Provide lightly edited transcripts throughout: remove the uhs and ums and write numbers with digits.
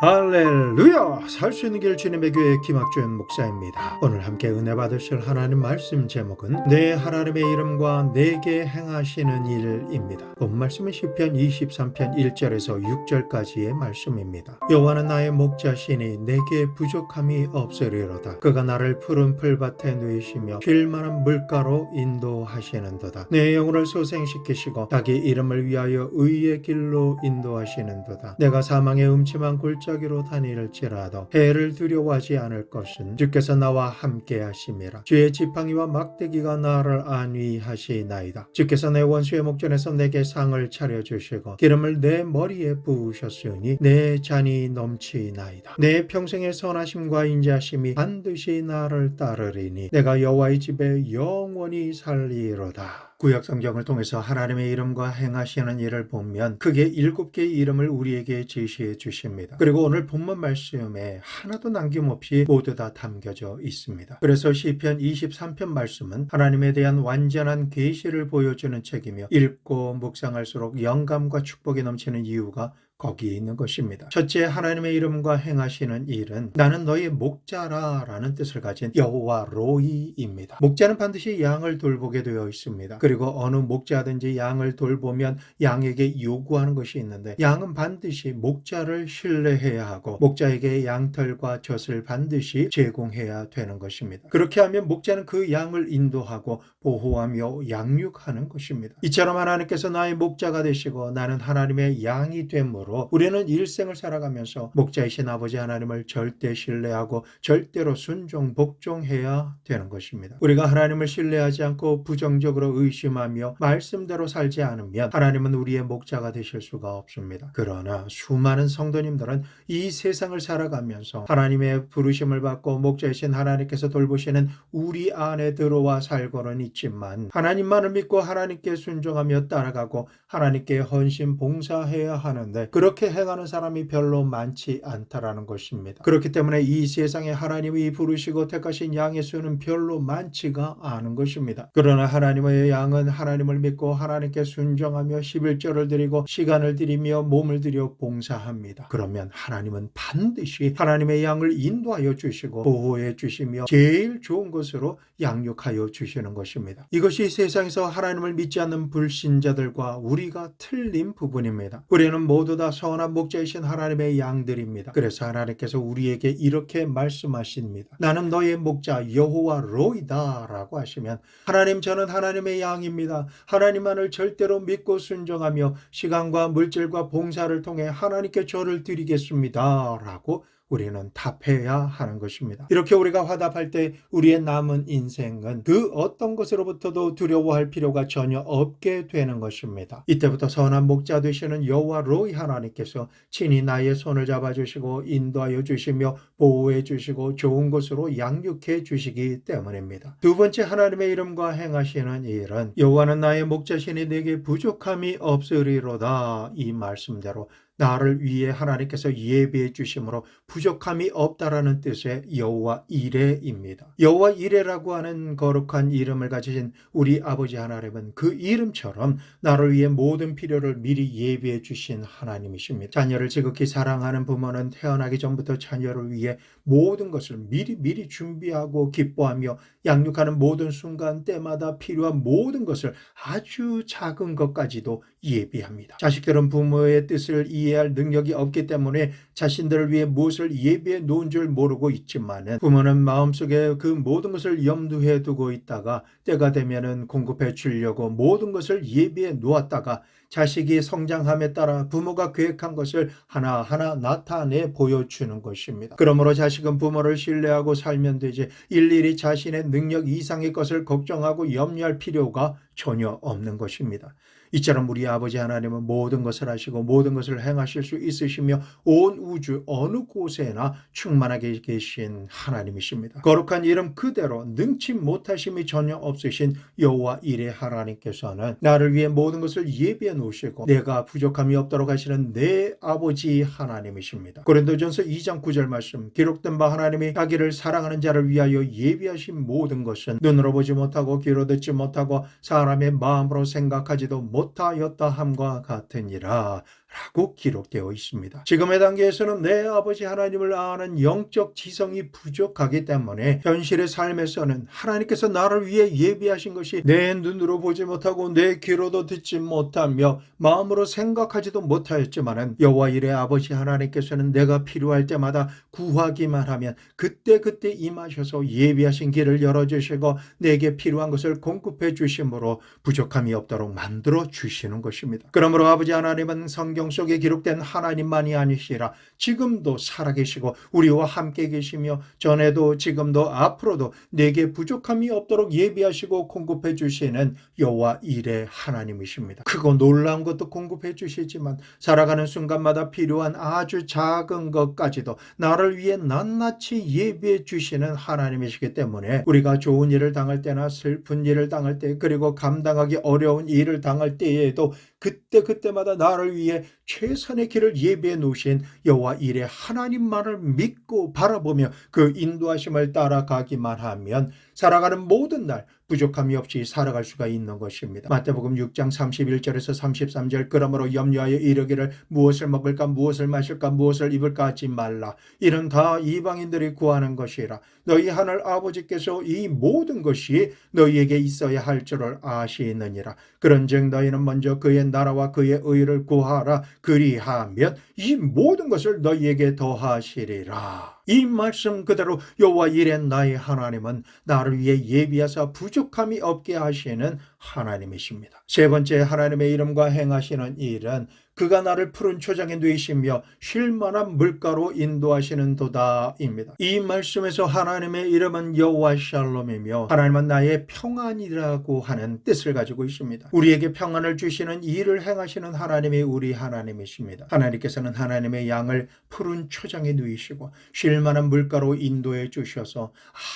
할렐루야! 살 수 있는 길 주님의 교회 김학준 목사입니다. 오늘 함께 은혜 받으실 하나님 말씀 제목은 내 하나님의 이름과 내게 행하시는 일입니다. 본 말씀은 시편 23편 1절에서 6절까지의 말씀입니다. 여호와는 나의 목자시니 내게 부족함이 없으리로다. 그가 나를 푸른 풀밭에 누이시며 쉴 만한 물가로 인도하시는도다. 내 영혼을 소생시키시고 자기 이름을 위하여 의의 길로 인도하시는도다. 내가 사망의 음침한 골짜기로 다닐지라도 해를 두려워하지 않을 것은 주께서 나와 함께 하심이라. 주의 지팡이와 막대기가 나를 안위하시나이다. 주께서 내 원수의 목전에서 내게 상을 차려주시고 기름을 내 머리에 부으셨으니 내 잔이 넘치나이다. 내 평생의 선하심과 인자심이 반드시 나를 따르리니 내가 여호와의 집에 영원히 살리로다. 구약 성경을 통해서 하나님의 이름과 행하시는 일을 보면 크게 7개의 이름을 우리에게 제시해 주십니다. 그리고 오늘 본문 말씀에 하나도 남김없이 모두 다 담겨져 있습니다. 그래서 시편 23편 말씀은 하나님에 대한 완전한 계시를 보여주는 책이며 읽고 묵상할수록 영감과 축복이 넘치는 이유가 거기에 있는 것입니다. 첫째, 하나님의 이름과 행하시는 일은 나는 너의 목자라 라는 뜻을 가진 여호와 로이입니다. 목자는 반드시 양을 돌보게 되어 있습니다. 그리고 어느 목자든지 양을 돌보면 양에게 요구하는 것이 있는데 양은 반드시 목자를 신뢰해야 하고 목자에게 양털과 젖을 반드시 제공해야 되는 것입니다. 그렇게 하면 목자는 그 양을 인도하고 보호하며 양육하는 것입니다. 이처럼 하나님께서 나의 목자가 되시고 나는 하나님의 양이 되므로 우리는 일생을 살아가면서 목자이신 아버지 하나님을 절대 신뢰하고 절대로 순종, 복종해야 되는 것입니다. 우리가 하나님을 신뢰하지 않고 부정적으로 의심하며 말씀대로 살지 않으면 하나님은 우리의 목자가 되실 수가 없습니다. 그러나 수많은 성도님들은 이 세상을 살아가면서 하나님의 부르심을 받고 목자이신 하나님께서 돌보시는 우리 안에 들어와 살고는 있지만 하나님만을 믿고 하나님께 순종하며 따라가고 하나님께 헌신 봉사해야 하는데 그렇게 행하는 사람이 별로 많지 않다라는 것입니다. 그렇기 때문에 이 세상에 하나님이 부르시고 택하신 양의 수는 별로 많지가 않은 것입니다. 그러나 하나님의 양은 하나님을 믿고 하나님께 순종하며 11조를 드리고 시간을 들이며 몸을 들여 봉사합니다. 그러면 하나님은 반드시 하나님의 양을 인도하여 주시고 보호해 주시며 제일 좋은 것으로 양육하여 주시는 것입니다. 이것이 세상에서 하나님을 믿지 않는 불신자들과 우리가 틀린 부분입니다. 우리는 모두 다 선한 목자이신 하나님의 양들입니다. 그래서 하나님께서 우리에게 이렇게 말씀하십니다. 나는 너의 목자 여호와 로이다 라고 하시면 하나님, 저는 하나님의 양입니다. 하나님만을 절대로 믿고 순종하며 시간과 물질과 봉사를 통해 하나님께 저를 드리겠습니다 라고 우리는 답해야 하는 것입니다. 이렇게 우리가 화답할 때 우리의 남은 인생은 그 어떤 것으로부터도 두려워할 필요가 전혀 없게 되는 것입니다. 이때부터 선한 목자 되시는 여호와 로이 하나님께서 친히 나의 손을 잡아주시고 인도하여 주시며 보호해 주시고 좋은 곳으로 양육해 주시기 때문입니다. 두 번째, 하나님의 이름과 행하시는 일은 여호와는 나의 목자시니 내게 부족함이 없으리로다. 이 말씀대로 나를 위해 하나님께서 예비해 주심으로 부족함이 없다라는 뜻의 여호와 이레입니다. 여호와 이레라고 하는 거룩한 이름을 가지신 우리 아버지 하나님은 그 이름처럼 나를 위해 모든 필요를 미리 예비해 주신 하나님이십니다. 자녀를 지극히 사랑하는 부모는 태어나기 전부터 자녀를 위해 모든 것을 미리 준비하고 기뻐하며 양육하는 모든 순간 때마다 필요한 모든 것을 아주 작은 것까지도 예비합니다. 자식들은 부모의 뜻을 이해할 능력이 없기 때문에 자신들을 위해 무엇을 예비해 놓은 줄 모르고 있지만 부모는 마음속에 그 모든 것을 염두에 두고 있다가 때가 되면은 공급해 주려고 모든 것을 예비해 놓았다가 자식이 성장함에 따라 부모가 계획한 것을 하나하나 나타내 보여주는 것입니다. 그러므로 자식은 부모를 신뢰하고 살면 되지 일일이 자신의 능력 이상의 것을 걱정하고 염려할 필요가 전혀 없는 것입니다. 이처럼 우리 아버지 하나님은 모든 것을 하시고 모든 것을 행하실 수 있으시며 온 우주 어느 곳에나 충만하게 계신 하나님이십니다. 거룩한 이름 그대로 능치 못하심이 전혀 없으신 여호와 이레 하나님께서는 나를 위해 모든 것을 예비해 놓으시고 내가 부족함이 없도록 하시는 내 아버지 하나님이십니다. 고린도전서 2장 9절 말씀, 기록된 바 하나님이 자기를 사랑하는 자를 위하여 예비하신 모든 것은 눈으로 보지 못하고 귀로 듣지 못하고 사람의 마음으로 생각하지도 못하였다 함과 같으니라. 라고 기록되어 있습니다. 지금의 단계에서는 내 아버지 하나님을 아는 영적 지성이 부족하기 때문에 현실의 삶에서는 하나님께서 나를 위해 예비하신 것이 내 눈으로 보지 못하고 내 귀로도 듣지 못하며 마음으로 생각하지도 못하였지만은 여호와 이레 아버지 하나님께서는 내가 필요할 때마다 구하기만 하면 그때그때 임하셔서 예비하신 길을 열어주시고 내게 필요한 것을 공급해 주심으로 부족함이 없도록 만들어 주시는 것입니다. 그러므로 아버지 하나님은 성경 속에 기록된 하나님만이 아니시라 지금도 살아계시고 우리와 함께 계시며 전에도 지금도 앞으로도 내게 부족함이 없도록 예비하시고 공급해 주시는 여호와 이레 하나님이십니다. 크고 놀라운 것도 공급해 주시지만 살아가는 순간마다 필요한 아주 작은 것까지도 나를 위해 낱낱이 예비해 주시는 하나님이시기 때문에 우리가 좋은 일을 당할 때나 슬픈 일을 당할 때 그리고 감당하기 어려운 일을 당할 때에도 그때마다 나를 위해 최선의 길을 예비해 놓으신 여호와 이레 하나님만을 믿고 바라보며 그 인도하심을 따라가기만 하면 살아가는 모든 날 부족함이 없이 살아갈 수가 있는 것입니다. 마태복음 6장 31절에서 33절 그러므로 염려하여 이르기를 무엇을 먹을까 무엇을 마실까 무엇을 입을까 하지 말라. 이는 다 이방인들이 구하는 것이라. 너희 하늘 아버지께서 이 모든 것이 너희에게 있어야 할 줄을 아시느니라. 그런즉 너희는 먼저 그의 나라와 그의 의를 구하라. 그리하면 이 모든 것을 너희에게 더하시리라. 이 말씀 그대로 여호와 이레 나의 하나님은 나를 위해 예비하사 부족함이 없게 하시는 하나님이십니다. 세 번째 하나님의 이름과 행하시는 일은 그가 나를 푸른 초장에 누이시며 쉴 만한 물가로 인도하시는 도다입니다. 이 말씀에서 하나님의 이름은 여호와 샬롬이며 하나님은 나의 평안이라고 하는 뜻을 가지고 있습니다. 우리에게 평안을 주시는 일을 행하시는 하나님이 우리 하나님이십니다. 하나님께서는 하나님의 양을 푸른 초장에 누이시고 쉴 만한 물가로 인도해 주셔서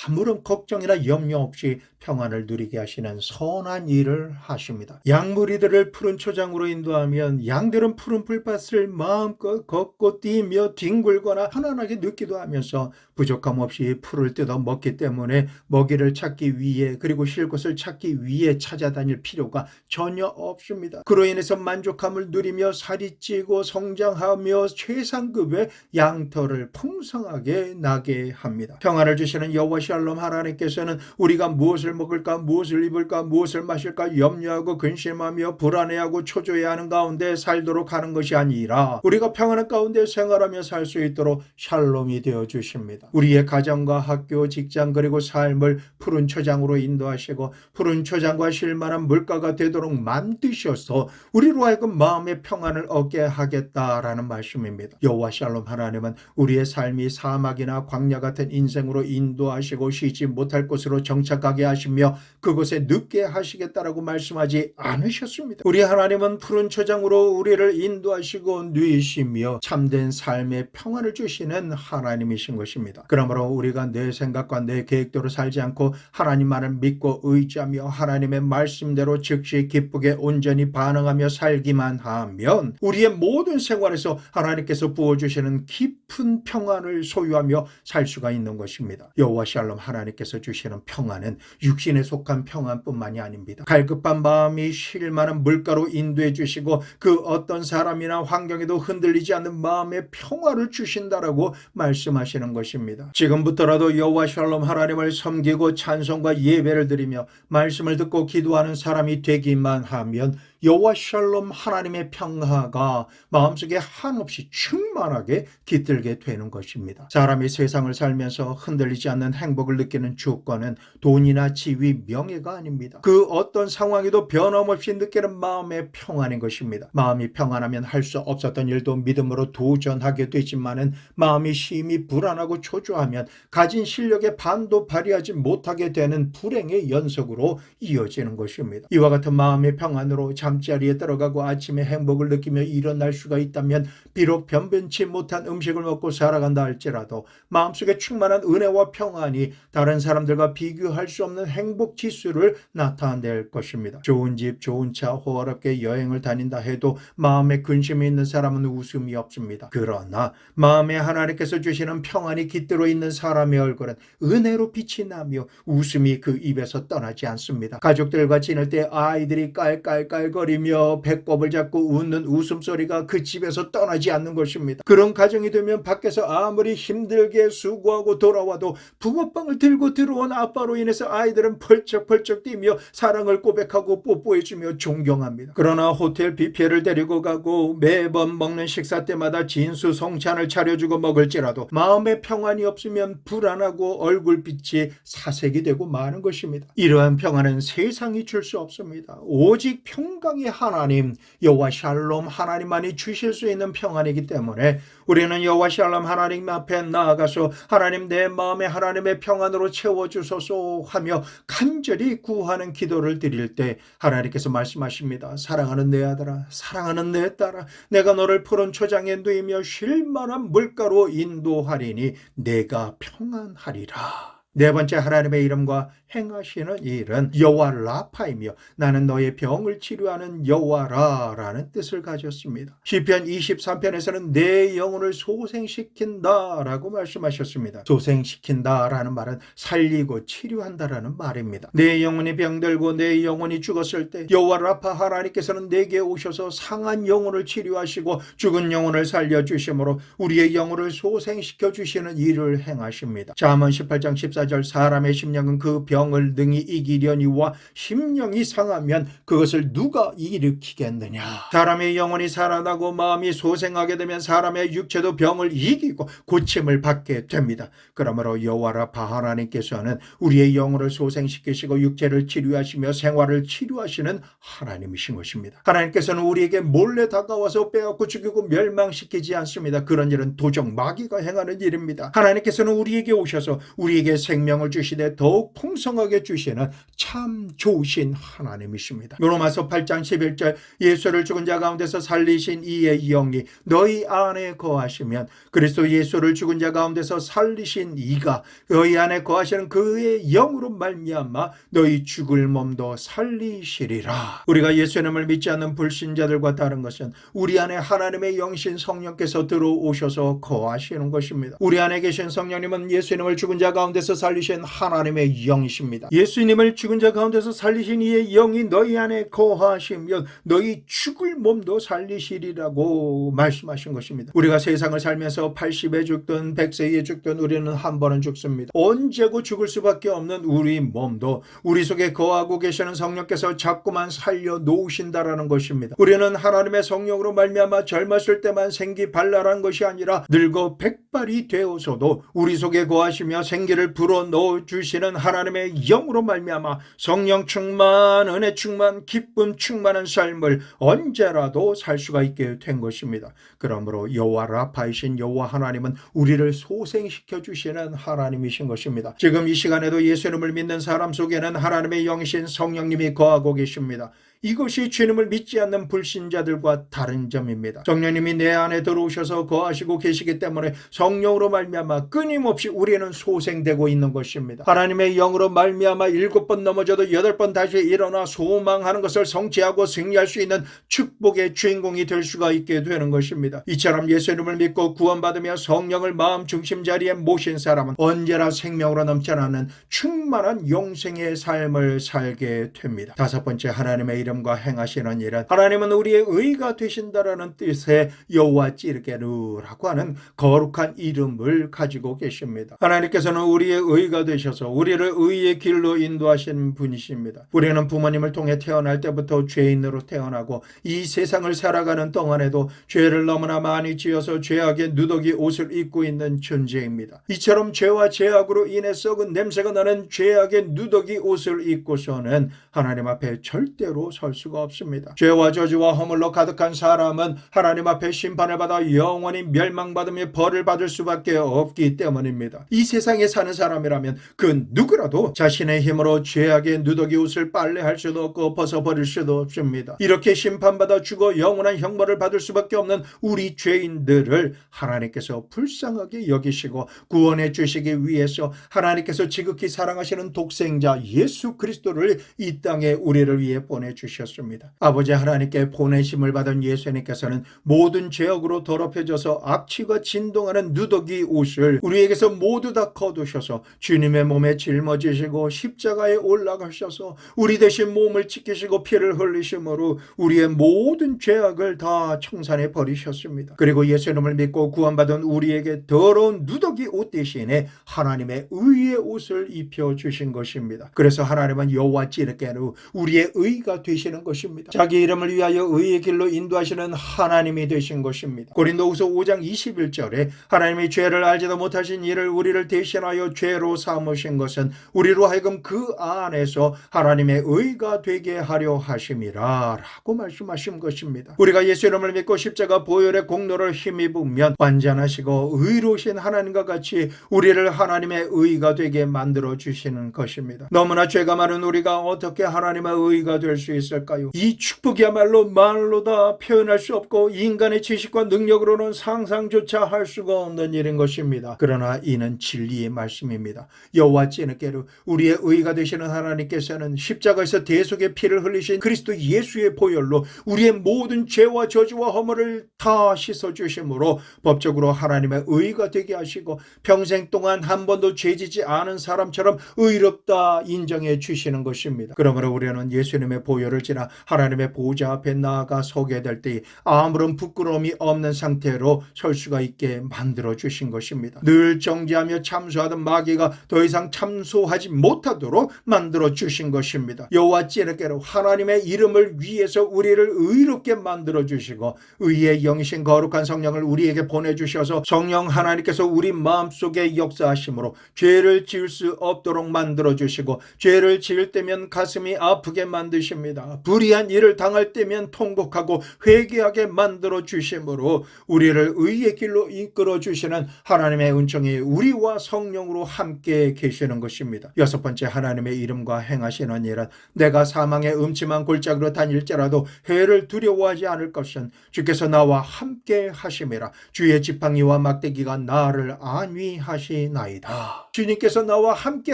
아무런 걱정이나 염려 없이 평안을 누리게 하시는 선한 일을 하십니다. 양무리들을 푸른 초장으로 인도하면 양들은 푸른 풀밭을 마음껏 걷고 뛰며 뒹굴거나 편안하게 눕기도 하면서 부족함 없이 풀을 뜯어 먹기 때문에 먹이를 찾기 위해 그리고 쉴 곳을 찾기 위해 찾아다닐 필요가 전혀 없습니다. 그로 인해서 만족함을 누리며 살이 찌고 성장하며 최상급의 양털을 풍성하게 나게 합니다. 평안을 주시는 여호와 샬롬 하나님께서는 우리가 무엇을 먹을까 무엇을 입을까 무엇을 마실까 염려하고 근심하며 불안해하고 초조해하는 가운데 살도록 하는 것이 아니라 우리가 평안한 가운데 생활하며 살 수 있도록 샬롬이 되어 주십니다. 우리의 가정과 학교, 직장 그리고 삶을 푸른 초장으로 인도하시고 푸른 초장과 쉴만한 물가가 되도록 만드셔서 우리로 하여금 마음의 평안을 얻게 하겠다라는 말씀입니다. 여호와 샬롬 하나님은 우리의 삶이 사막이나 광야 같은 인생으로 인도하시고 쉬지 못할 곳으로 정착하게 하시며 그곳에 눕게 하시겠다라고 말씀하지 않으셨습니다. 우리 하나님은 푸른 초장으로 우리를 인도하시고 누이시며 참된 삶의 평안을 주시는 하나님이신 것입니다. 그러므로 우리가 내 생각과 내 계획대로 살지 않고 하나님만을 믿고 의지하며 하나님의 말씀대로 즉시 기쁘게 온전히 반응하며 살기만 하면 우리의 모든 생활에서 하나님께서 부어주시는 깊은 평안을 소유하며 살 수가 있는 것입니다. 여호와 샬롬 하나님께서 주시는 평안은 육신에 속한 평안뿐만이 아닙니다. 갈급한 마음이 쉴 만한 물가로 인도해 주시고 그 어떤 사람이나 환경에도 흔들리지 않는 마음의 평화를 주신다라고 말씀하시는 것입니다. 지금부터라도 여호와 샬롬 하나님을 섬기고 찬송과 예배를 드리며 말씀을 듣고 기도하는 사람이 되기만 하면 여호와 샬롬 하나님의 평화가 마음속에 한없이 충만하게 깃들게 되는 것입니다. 사람이 세상을 살면서 흔들리지 않는 행복을 느끼는 주권은 돈이나 지위, 명예가 아닙니다. 그 어떤 상황에도 변함없이 느끼는 마음의 평안인 것입니다. 마음이 평안하면 할 수 없었던 일도 믿음으로 도전하게 되지만은 마음이 심히 불안하고 초조하면 가진 실력의 반도 발휘하지 못하게 되는 불행의 연속으로 이어지는 것입니다. 이와 같은 마음의 평안으로 잠자리에 들어가고 아침에 행복을 느끼며 일어날 수가 있다면 비록 변변치 못한 음식을 먹고 살아간다 할지라도 마음속에 충만한 은혜와 평안이 다른 사람들과 비교할 수 없는 행복 지수를 나타낼 것입니다. 좋은 집, 좋은 차, 호화롭게 여행을 다닌다 해도 마음에 근심이 있는 사람은 웃음이 없습니다. 그러나 마음에 하나님께서 주시는 평안이 깃들어 있는 사람의 얼굴은 은혜로 빛이 나며 웃음이 그 입에서 떠나지 않습니다. 가족들과 지낼 때 아이들이 깔깔깔 깔깔거리며 배꼽을 잡고 웃는 웃음소리가 그 집에서 떠나지 않는 것입니다. 그런 가정이 되면 밖에서 아무리 힘들게 수고하고 돌아와도 붕어빵을 들고 들어온 아빠로 인해서 아이들은 펄쩍펄쩍 뛰며 사랑을 고백하고 뽀뽀해주며 존경합니다. 그러나 호텔 뷔페를 데리고 가고 매번 먹는 식사 때마다 진수성찬을 차려주고 먹을지라도 마음의 평안이 없으면 불안하고 얼굴빛이 사색이 되고 마는 것입니다. 이러한 평안은 세상이 줄 수 없습니다. 오직 평강의 하나님 여호와 샬롬 하나님만이 주실 수 있는 평안이기 때문에 우리는 여호와 샬롬 하나님 앞에 나아가서 하나님 내 마음에 하나님의 평안으로 채워주소서 하며 간절히 구하는 기도를 드릴 때 하나님께서 말씀하십니다. 사랑하는 내 아들아, 사랑하는 내 딸아, 내가 너를 푸른 초장에 누이며 쉴만한 물가로 인도하리니 내가 평안하리라. 네 번째, 하나님의 이름과 행하시는 일은 여호와 라파이며 나는 너의 병을 치료하는 여호와라라는 뜻을 가졌습니다. 시편 23편에서는 내 영혼을 소생시킨다라고 말씀하셨습니다. 소생시킨다라는 말은 살리고 치료한다라는 말입니다. 내 영혼이 병들고 내 영혼이 죽었을 때 여호와 라파 하나님께서는 내게 오셔서 상한 영혼을 치료하시고 죽은 영혼을 살려주심으로 우리의 영혼을 소생시켜 주시는 일을 행하십니다. 잠언 18장 14절 사람의 심령은 그 병을 능히 이기려니와 심령이 상하면 그것을 누가 일으키겠느냐. 사람의 영혼이 살아나고 마음이 소생하게 되면 사람의 육체도 병을 이기고 고침을 받게 됩니다. 그러므로 여호와 라파 하나님께서는 우리의 영혼을 소생시키시고 육체를 치료하시며 생활을 치료하시는 하나님이신 것입니다. 하나님께서는 우리에게 몰래 다가와서 빼앗고 죽이고 멸망시키지 않습니다. 그런 일은 도적 마귀가 행하는 일입니다. 하나님께서는 우리에게 오셔서 우리에게 생명을 주시되 더욱 풍성하게 주시는 참 좋으신 하나님이십니다. 로마서 8장 11절 예수를 죽은 자 가운데서 살리신 이의 영이 너희 안에 거하시면 그리스도 예수를 죽은 자 가운데서 살리신 이가 너희 안에 거하시는 그의 영으로 말미암아 너희 죽을 몸도 살리시리라. 우리가 예수님을 믿지 않는 불신자들과 다른 것은 우리 안에 하나님의 영신 성령께서 들어오셔서 거하시는 것입니다. 우리 안에 계신 성령님은 예수님을 죽은 자 가운데서 살리신 하나님의 영이십니다. 예수님을 죽은 자 가운데서 살리신 이의 영이 너희 안에 거하시면 너희 죽을 몸도 살리시리라고 말씀하신 것입니다. 우리가 세상을 살면서 80에 죽든 100세에 죽든 우리는 한 번은 죽습니다. 언제고 죽을 수밖에 없는 우리 몸도 우리 속에 거하고 계시는 성령께서 자꾸만 살려 놓으신다라는 것입니다. 우리는 하나님의 성령으로 말미암아 젊었을 때만 생기 발랄한 것이 아니라 늙어 백발이 되어서도 우리 속에 거하시며 생기를 불어넣어 주시는 하나님의 영으로 말미암아 성령 충만, 은혜 충만, 기쁨 충만한 삶을 언제라도 살 수가 있게 된 것입니다. 그러므로 여호와 라파이신 여호와 하나님은 우리를 소생시켜 주시는 하나님이신 것입니다. 지금 이 시간에도 예수님을 믿는 사람 속에는 하나님의 영이신 성령님이 거하고 계십니다. 이것이 주님을 믿지 않는 불신자들과 다른 점입니다. 성령님이 내 안에 들어오셔서 거하시고 계시기 때문에 성령으로 말미암아 끊임없이 우리는 소생되고 있는 것입니다. 하나님의 영으로 말미암아 7번 넘어져도 8번 다시 일어나 소망하는 것을 성취하고 승리할 수 있는 축복의 주인공이 될 수가 있게 되는 것입니다. 이처럼 예수님을 믿고 구원받으며 성령을 마음 중심 자리에 모신 사람은 언제나 생명으로 넘쳐나는 충만한 영생의 삶을 살게 됩니다. 다섯 번째, 하나님의 이름과 행하시는 일은 하나님은 우리의 의가 되신다라는 뜻의 여호와 찌르게르라고 하는 거룩한 이름을 가지고 계십니다. 하나님께서는 우리의 의가 되셔서 우리를 의의 길로 인도하시는 분이십니다. 우리는 부모님을 통해 태어날 때부터 죄인으로 태어나고 이 세상을 살아가는 동안에도 죄를 너무나 많이 지어서 죄악의 누더기 옷을 입고 있는 존재입니다. 이처럼 죄와 죄악으로 인해 썩은 냄새가 나는 죄악의 누더기 옷을 입고서는 하나님 앞에 절대로 설 수가 없습니다. 죄와 저주와 허물로 가득한 사람은 하나님 앞에 심판을 받아 영원히 멸망받으며 벌을 받을 수밖에 없기 때문입니다. 이 세상에 사는 사람이라면 그 누구라도 자신의 힘으로 죄악의 누더기 옷을 빨래할 수도 없고 벗어버릴 수도 없습니다. 이렇게 심판받아 죽어 영원한 형벌을 받을 수밖에 없는 우리 죄인들을 하나님께서 불쌍하게 여기시고 구원해 주시기 위해서 하나님께서 지극히 사랑하시는 독생자 예수 그리스도를 이 땅에 우리를 위해 보내주셨습니다. 주셨습니다. 아버지 하나님께 보내심을 받은 예수님께서는 모든 죄악으로 더럽혀져서 악취가 진동하는 누더기 옷을 우리에게서 모두 다 거두셔서 주님의 몸에 짊어지시고 십자가에 올라가셔서 우리 대신 몸을 찢기시고 피를 흘리심으로 우리의 모든 죄악을 다 청산해 버리셨습니다. 그리고 예수님을 믿고 구원받은 우리에게 더러운 누더기 옷 대신에 하나님의 의의 옷을 입혀주신 것입니다. 그래서 하나님은 여호와 찌르게로 우리의 의가 되시는 것입니다. 자기 이름을 위하여 의의 길로 인도하시는 하나님이 되신 것입니다. 고린도후서 5장 21절에 하나님이 죄를 알지도 못하신 이를 우리를 대신하여 죄로 삼으신 것은 우리로 하여금 그 안에서 하나님의 의가 되게 하려 하심이라 라고 말씀하신 것입니다. 우리가 예수 이름을 믿고 십자가 보혈의 공로를 힘입으면 완전하시고 의로우신 하나님과 같이 우리를 하나님의 의가 되게 만들어 주시는 것입니다. 너무나 죄가 많은 우리가 어떻게 하나님의 의가 될 수 있을까요? 이 축복이야말로 말로 다 표현할 수 없고 인간의 지식과 능력으로는 상상조차 할 수가 없는 일인 것입니다. 그러나 이는 진리의 말씀입니다. 여호와 찌느께로 우리의 의가 되시는 하나님께서는 십자가에서 대속의 피를 흘리신 그리스도 예수의 보혈로 우리의 모든 죄와 저주와 허물을 다 씻어주심으로 법적으로 하나님의 의가 되게 하시고 평생 동안 한 번도 죄지지 않은 사람처럼 의롭다 인정해 주시는 것입니다. 그러므로 우리는 예수님의 보혈을 지나 하나님의 보좌 앞에 나아가 서게 될 때 아무런 부끄러움이 없는 상태로 설 수가 있게 만들어 주신 것입니다. 늘 정죄하며 참소하던 마귀가 더 이상 참소하지 못하도록 만들어 주신 것입니다. 여호와 찌르게로 하나님의 이름을 위해서 우리를 의롭게 만들어 주시고 의의 영이신 거룩한 성령을 우리에게 보내주셔서 성령 하나님께서 우리 마음속에 역사하심으로 죄를 지을 수 없도록 만들어 주시고 죄를 지을 때면 가슴이 아프게 만드십니다. 불의한 일을 당할 때면 통곡하고 회개하게 만들어 주심으로 우리를 의의 길로 이끌어 주시는 하나님의 은총이 우리와 성령으로 함께 계시는 것입니다. 여섯 번째, 하나님의 이름과 행하시는 일은 내가 사망의 음침한 골짜기로 다닐지라도 해를 두려워하지 않을 것은 주께서 나와 함께 하심이라. 주의 지팡이와 막대기가 나를 안위하시나이다. 주님께서 나와 함께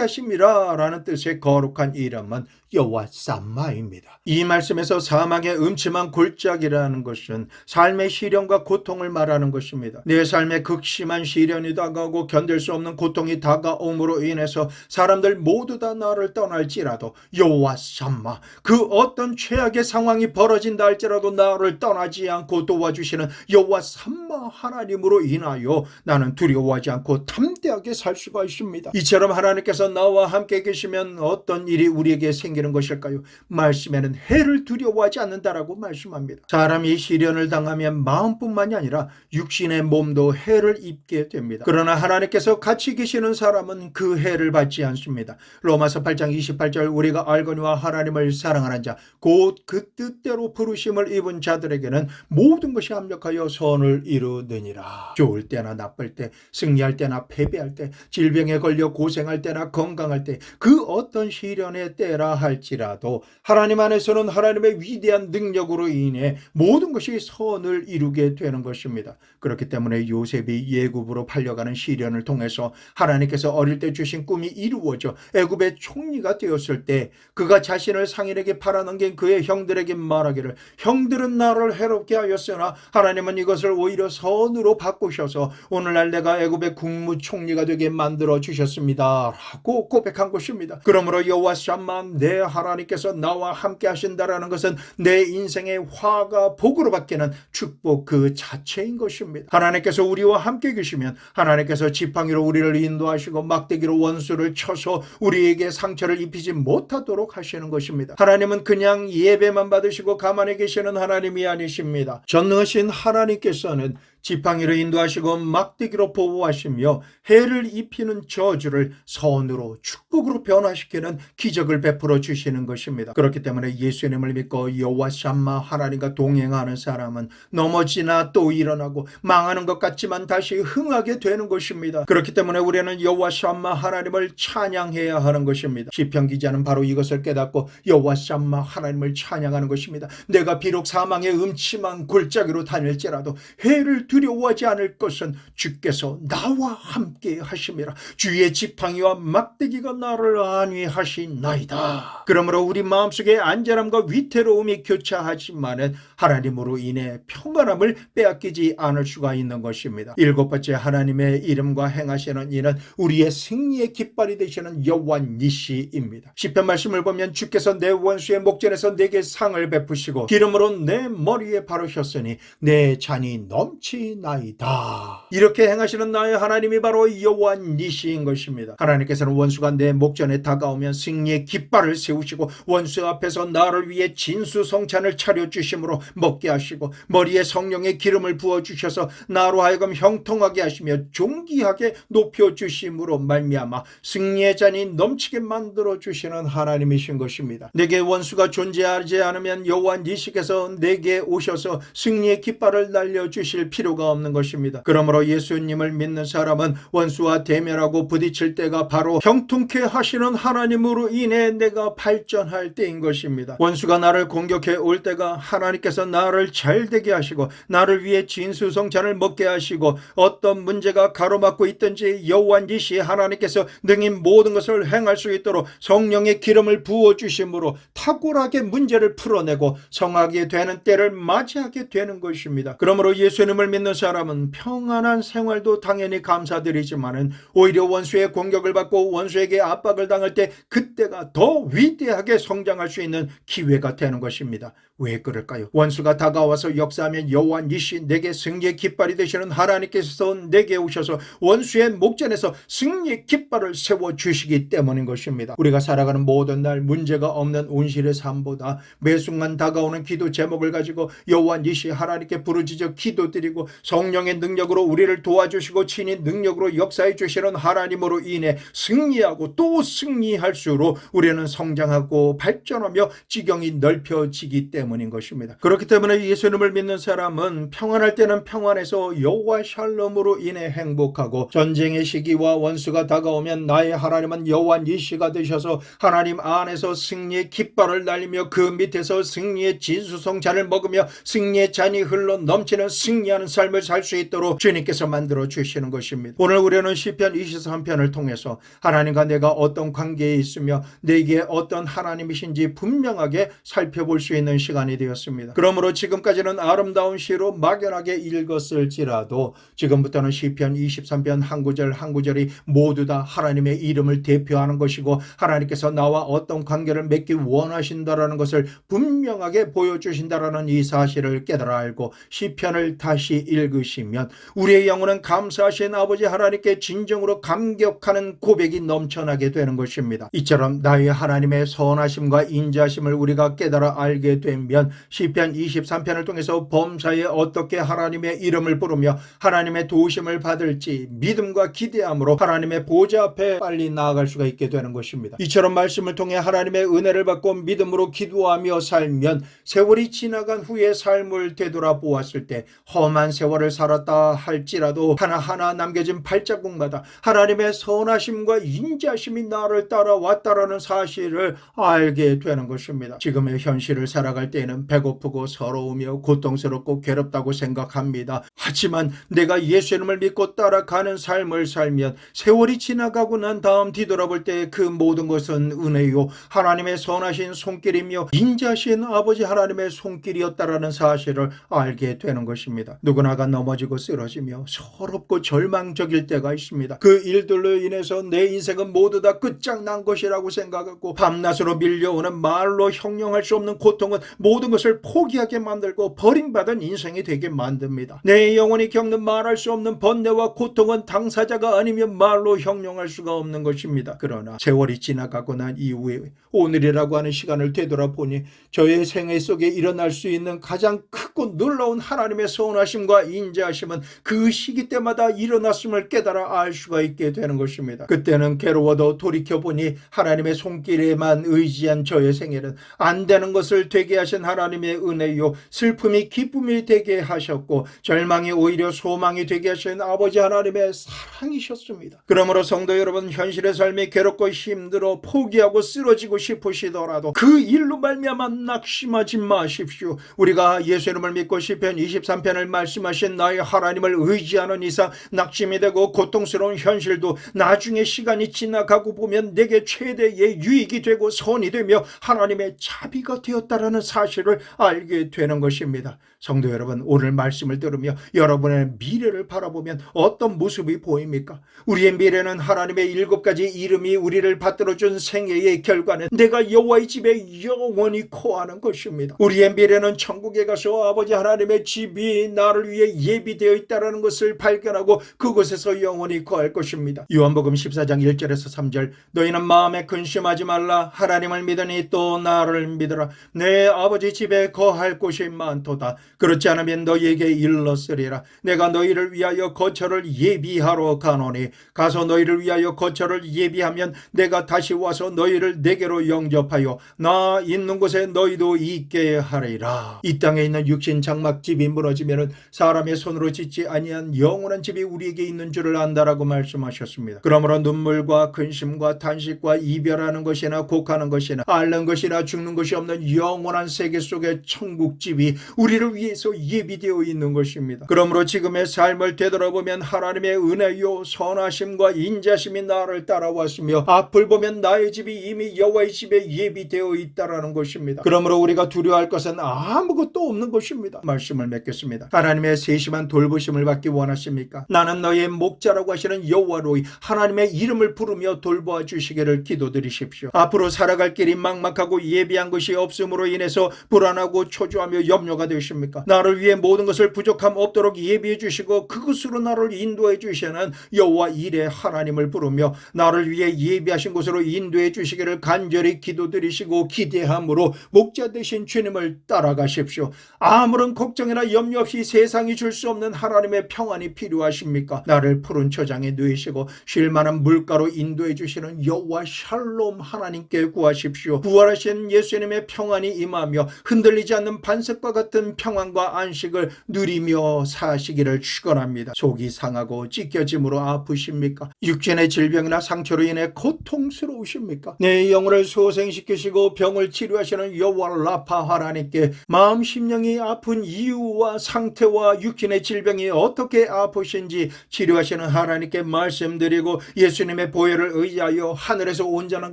하심이라 라는 뜻의 거룩한 이름은 여호와 쌈마입니다. 이 말씀에서 사망의 음침한 골짜기라는 것은 삶의 시련과 고통을 말하는 것입니다. 내 삶에 극심한 시련이 다가오고 견딜 수 없는 고통이 다가옴으로 인해서 사람들 모두 다 나를 떠날지라도 여호와 쌈마, 그 어떤 최악의 상황이 벌어진다 할지라도 나를 떠나지 않고 도와주시는 여호와 쌈마 하나님으로 인하여 나는 두려워하지 않고 담대하게 살 수가 있습니다. 이처럼 하나님께서 나와 함께 계시면 어떤 일이 우리에게 생기는 것일까요? 말씀에는 해를 두려워하지 않는다라고 말씀합니다. 사람이 시련을 당하면 마음뿐만이 아니라 육신의 몸도 해를 입게 됩니다. 그러나 하나님께서 같이 계시는 사람은 그 해를 받지 않습니다. 로마서 8장 28절 우리가 알거니와 하나님을 사랑하는 자 곧 그 뜻대로 부르심을 입은 자들에게는 모든 것이 합력하여 선을 이루느니라. 좋을 때나 나쁠 때, 승리할 때나 패배할 때, 질병에 걸려 고생할 때나 건강할 때, 그 어떤 시련의 때라 할지라도 하나님 안에서는 하나님의 위대한 능력으로 인해 모든 것이 선을 이루게 되는 것입니다. 그렇기 때문에 요셉이 예굽으로 팔려가는 시련을 통해서 하나님께서 어릴 때 주신 꿈이 이루어져 애굽의 총리가 되었을 때 그가 자신을 상인에게 팔아넘긴 그의 형들에게 말하기를 형들은 나를 해롭게 하였으나 하나님은 이것을 오히려 선으로 바꾸셔서 오늘날 내가 애굽의 국무총리가 되게 만들어 주셨습니다 라고 고백한 것입니다. 그러므로 여호와 샴마, 내 하나님께서 나와 함께 하신다라는 것은 내 인생의 화가 복으로 바뀌는 축복 그 자체인 것입니다. 하나님께서 우리와 함께 계시면 하나님께서 지팡이로 우리를 인도하시고 막대기로 원수를 쳐서 우리에게 상처를 입히지 못하도록 하시는 것입니다. 하나님은 그냥 예배만 받으시고 가만히 계시는 하나님이 아니십니다. 전능하신 하나님께서는 지팡이로 인도하시고 막대기로 보호하시며 해를 입히는 저주를 선으로 축복으로 변화시키는 기적을 베풀어 주시는 것입니다. 그렇기 때문에 예수님을 믿고 여호와 샴마 하나님과 동행하는 사람은 넘어지나 또 일어나고 망하는 것 같지만 다시 흥하게 되는 것입니다. 그렇기 때문에 우리는 여호와 샴마 하나님을 찬양해야 하는 것입니다. 시편 기자는 바로 이것을 깨닫고 여호와 샴마 하나님을 찬양하는 것입니다. 내가 비록 사망의 음침한 골짜기로 다닐지라도 해를 두려워하지 않을 것은 주께서 나와 함께 하심이라. 주의 지팡이와 막대기가 나를 안위하시나이다. 그러므로 우리 마음속에 안전함과 위태로움이 교차하지만은 하나님으로 인해 평안함을 빼앗기지 않을 수가 있는 것입니다. 일곱 번째, 하나님의 이름과 행하시는 이는 우리의 승리의 깃발이 되시는 여호와 니시입니다. 시편 말씀을 보면 주께서 내 원수의 목전에서 내게 상을 베푸시고 기름으로 내 머리에 바르셨으니 내 잔이 넘치나이다. 이렇게 행하시는 나의 하나님이 바로 여호와 니시인 것입니다. 하나님께서는 원수가 내 목전에 다가오면 승리의 깃발을 세우시고 원수 앞에서 나를 위해 진수성찬을 차려주심으로 먹게 하시고 머리에 성령의 기름을 부어주셔서 나로 하여금 형통하게 하시며 존귀하게 높여주심으로 말미암아 승리의 잔이 넘치게 만들어주시는 하나님이신 것입니다. 내게 원수가 존재하지 않으면 여호와 니시께서 내게 오셔서 승리의 깃발을 날려주실 필요가 없는 것입니다. 그러므로 예수님을 믿는 사람은 원수와 대면하고 부딪힐 때가 바로 형통케 하시는 하나님으로 인해 내가 발전할 때인 것입니다. 원수가 나를 공격해 올 때가 하나님께서 나를 잘되게 하시고 나를 위해 진수성찬을 먹게 하시고 어떤 문제가 가로막고 있든지 여호와 니시 하나님께서 능히 모든 것을 행할 수 있도록 성령의 기름을 부어주심으로 탁월하게 문제를 풀어내고 성하게 되는 때를 맞이하게 되는 것입니다. 그러므로 예수님을 믿는 사람은 평안한 생활도 당연히 감사드리지만은 오히려 원수의 공격을 받고 원수에게 압박을 당할 때 그때가 더 위대하게 성장할 수 있는 기회가 되는 것입니다. 왜 그럴까요? 원수가 다가와서 역사하면 여호와 니시 내게 승리의 깃발이 되시는 하나님께서 내게 오셔서 원수의 목전에서 승리의 깃발을 세워주시기 때문인 것입니다. 우리가 살아가는 모든 날 문제가 없는 온실의 삶보다 매 순간 다가오는 기도 제목을 가지고 여호와 니시 하나님께 부르짖어 기도드리고 성령의 능력으로 우리를 도와주시고 친히 능력으로 역사해 주시는 하나님으로 인해 승리하고 또 승리할수록 우리는 성장하고 발전하며 지경이 넓혀지기 때문인 것입니다. 그렇기 때문에 예수님을 믿는 사람은 평안할 때는 평안해서 여호와 샬롬으로 인해 행복하고 전쟁의 시기와 원수가 다가오면 나의 하나님은 여호와 니시가 되셔서 하나님 안에서 승리의 깃발을 날리며 그 밑에서 승리의 진수성찬을 먹으며 승리의 잔이 흘러 넘치는 승리하는 삶을 살 수 있도록 주님께서 만들어 주시는 것입니다. 오늘 우리는 시편 23편을 통해서 하나님과 내가 어떤 관계에 있으며 내게 어떤 하나님이신지 분명하게 살펴볼 수 있는 시간이 되었습니다. 그러므로 지금까지는 아름다운 시로 막연하게 읽었을지라도 지금부터는 시편 23편 한 구절 한 구절이 모두 다 하나님의 이름을 대표하는 것이고 하나님께서 나와 어떤 관계를 맺기 원하신다라는 것을 분명하게 보여주신다라는 이 사실을 깨달아 알고 시편을 다시 읽으시면 우리의 영혼은 감사하신 아버지 하나님께 진정으로 감격하는 고백이 넘쳐나게 되는 것입니다. 이처럼 나의 하나님의 선하심과 인자심을 우리가 깨달아 알게 되면 시편 23편을 통해서 범사에 어떻게 하나님의 이름을 부르며 하나님의 도우심을 받을지 믿음과 기대함으로 하나님의 보좌 앞에 빨리 나아갈 수가 있게 되는 것입니다. 이처럼 말씀을 통해 하나님의 은혜를 받고 믿음으로 기도하며 살면 세월이 지나간 후에 삶을 되돌아보았을 때 험한 세월을 살았다 할지라도 하나하나 남겨진 발자국마다 하나님의 선하심과 인자심이 나를 따라왔다라는 사실을 알게 되는 것입니다. 지금의 현실을 살아갈 때에는 배고프고 서러우며 고통스럽고 괴롭다고 생각합니다. 하지만 내가 예수님을 믿고 따라가는 삶을 살면 세월이 지나가고 난 다음 뒤돌아볼 때 그 모든 것은 은혜요 하나님의 선하신 손길이며 인자신 아버지 하나님의 손길이었다라는 사실을 알게 되는 것입니다. 누구나가 넘어지고 쓰러지며 서럽고 절망적일 때가 있습니다. 그 일들로 인해서 내 인생은 모두 다 끝장난 것이라고 생각하고 밤낮으로 밀려오는 말로 형용할 수 없는 고통은 모든 것을 포기하게 만들고 버림받은 인생이 되게 만듭니다. 내 영혼이 겪는 말할 수 없는 번뇌와 고통은 당사자가 아니면 말로 형용할 수가 없는 것입니다. 그러나 세월이 지나가고 난 이후에 오늘이라고 하는 시간을 되돌아보니 저의 생애 속에 일어날 수 있는 가장 크고 놀라운 하나님의 선하심과 인자하심은 그 시기 때마다 일어났음을 깨달아 알 수가 있게 되는 것입니다. 그때는 괴로워도 돌이켜보니 하나님의 손길에만 의지한 저의 생애는 안 되는 것을 되게 하신 자비하신 하나님의 은혜요 슬픔이 기쁨이 되게 하셨고 절망이 오히려 소망이 되게 하신 아버지 하나님의 사랑이셨습니다. 그러므로 성도 여러분, 현실의 삶이 괴롭고 힘들어 포기하고 쓰러지고 싶으시더라도 그 일로 말미암아 낙심하지 마십시오. 우리가 예수 이름을 믿고 시편 23편을 말씀하신 나의 하나님을 의지하는 이상 낙심이 되고 고통스러운 현실도 나중에 시간이 지나가고 보면 내게 최대의 유익이 되고 선이 되며 하나님의 자비가 되었다라는 사실을 알게 되는 것입니다. 성도 여러분, 오늘 말씀을 들으며 여러분의 미래를 바라보면 어떤 모습이 보입니까? 우리의 미래는 하나님의 7가지 이름이 우리를 받들어준 생애의 결과는 내가 여호와의 집에 영원히 거하는 것입니다. 우리의 미래는 천국에 가서 아버지 하나님의 집이 나를 위해 예비되어 있다는 것을 발견하고 그곳에서 영원히 거할 것입니다. 요한복음 14장 1절에서 3절, 너희는 마음에 근심하지 말라. 하나님을 믿으니 또 나를 믿으라. 내 아버지 집에 거할 곳이 많도다. 그렇지 않으면 너희에게 일렀으리라. 내가 너희를 위하여 거처를 예비하러 가노니 가서 너희를 위하여 거처를 예비하면 내가 다시 와서 너희를 내게로 영접하여 나 있는 곳에 너희도 있게 하리라. 이 땅에 있는 육신 장막집이 무너지면 사람의 손으로 짓지 아니한 영원한 집이 우리에게 있는 줄을 안다라고 말씀하셨습니다. 그러므로 눈물과 근심과 탄식과 이별하는 것이나 곡하는 것이나 앓는 것이나 죽는 것이 없는 영원한 세계 속의 천국집이 우리를 위해서 예비되어 있는 것입니다. 그러므로 지금의 삶을 되돌아보면 하나님의 은혜요 선하심과 인자심이 나를 따라왔으며 앞을 보면 나의 집이 이미 여호와의 집에 예비되어 있다라는 것입니다. 그러므로 우리가 두려워할 것은 아무것도 없는 것입니다. 말씀을 맺겠습니다. 하나님의 세심한 돌보심을 받기 원하십니까? 나는 너의 목자라고 하시는 여호와로이 하나님의 이름을 부르며 돌보아 주시기를 기도드리십시오. 앞으로 살아갈 길이 막막하고 예비한 것이 없음으로 인해서 불안하고 초조하며 염려가 되십니까? 나를 위해 모든 것을 부족함 없도록 예비해 주시고 그것으로 나를 인도해 주시는 여호와 일의 하나님을 부르며 나를 위해 예비하신 곳으로 인도해 주시기를 간절히 기도드리시고 기대함으로 목자 되신 주님을 따라가십시오. 아무런 걱정이나 염려 없이 세상이 줄 수 없는 하나님의 평안이 필요하십니까? 나를 푸른 초장에 누이시고 쉴만한 물가로 인도해 주시는 여호와 샬롬 하나님께 구하십시오. 부활하신 예수님의 평안이 임하며 흔들리지 않는 반석과 같은 평안과 안식을 누리며 사시기를 축원합니다. 속이 상하고 찢겨짐으로 아프십니까? 육신의 질병이나 상처로 인해 고통스러우십니까? 내 영혼을 소생시키시고 병을 치료하시는 여호와 라파 하나님께 마음 심령이 아픈 이유와 상태와 육신의 질병이 어떻게 아프신지 치료하시는 하나님께 말씀드리고 예수님의 보혈을 의지하여 하늘에서 온전한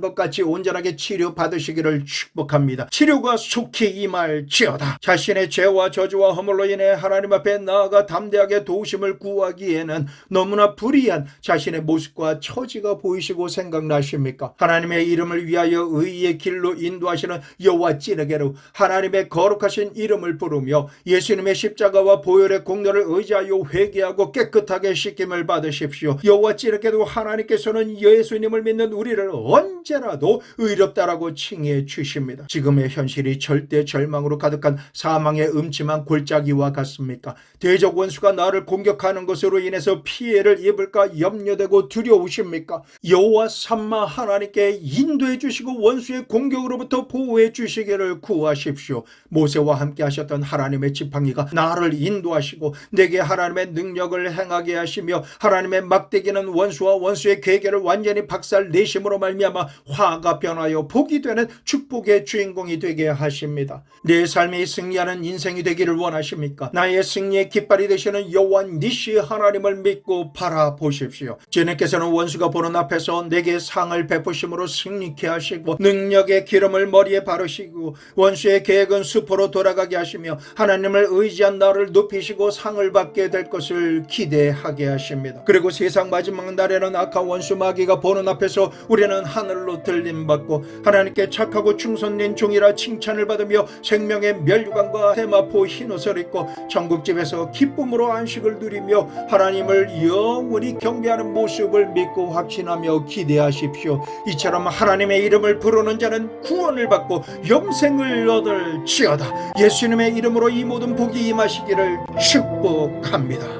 것 같이 온전하게 치료받으시기를 축복합니다. 치료가 속히 임할지어다. 자신의 죄와 저주와 허물로 인해 하나님 앞에 나아가 담대하게 도우심을 구하기에는 너무나 불의한 자신의 모습과 처지가 보이시고 생각나십니까? 하나님의 이름을 위하여 의의 길로 인도하시는 여호와 찌르게로 하나님의 거룩하신 이름을 부르며 예수님의 십자가와 보혈의 공로를 의지하여 회개하고 깨끗하게 씻김을 받으십시오. 여호와 찌르게도 하나님께서는 예수님을 믿는 우리를 언제라도 의롭다라고 칭해 주십니다. 지금의 현실이 절대 절망으로 가득한 사망의 음침한 골짜기와 같습니까? 대적 원수가 나를 공격하는 것으로 인해서 피해를 입을까 염려되고 두려우십니까? 여호와 삼마 하나님께 인도해 주시고 원수의 공격으로부터 보호해 주시기를 구하십시오. 모세와 함께 하셨던 하나님의 지팡이가 나를 인도하시고 내게 하나님의 능력을 행하게 하시며 하나님의 막대기는 원수와 원수의 괴계를 완전히 박살내심으로 말미암아 화가 변하여 복이 되는 축복의 주인공이 되게 하십니다. 내 삶이 승리하는 인생이 되기를 원하십니까? 나의 승리의 깃발이 되시는 여호와 니시 하나님을 믿고 바라보십시오. 주님께서는 원수가 보는 앞에서 내게 상을 베푸심으로 승리케 하시고 능력의 기름을 머리에 바르시고 원수의 계획은 수포로 돌아가게 하시며 하나님을 의지한 나를 높이시고 상을 받게 될 것을 기대하게 하십니다. 그리고 세상 마지막 날에는 악한 원수 마귀가 보는 앞에서 우리는 하늘로 들림받고 하나님께 착하고 충성된 종이라 칭찬을 받으며 생명의 면류관과 세마포 흰옷을 입고 천국집에서 기쁨으로 안식을 누리며 하나님을 영원히 경배하는 모습을 믿고 확신하며 기대하십시오. 이처럼 하나님의 이름을 부르는 자는 구원을 받고 영생을 얻을지어다. 예수님의 이름으로 이 모든 복이 임하시기를 축복합니다.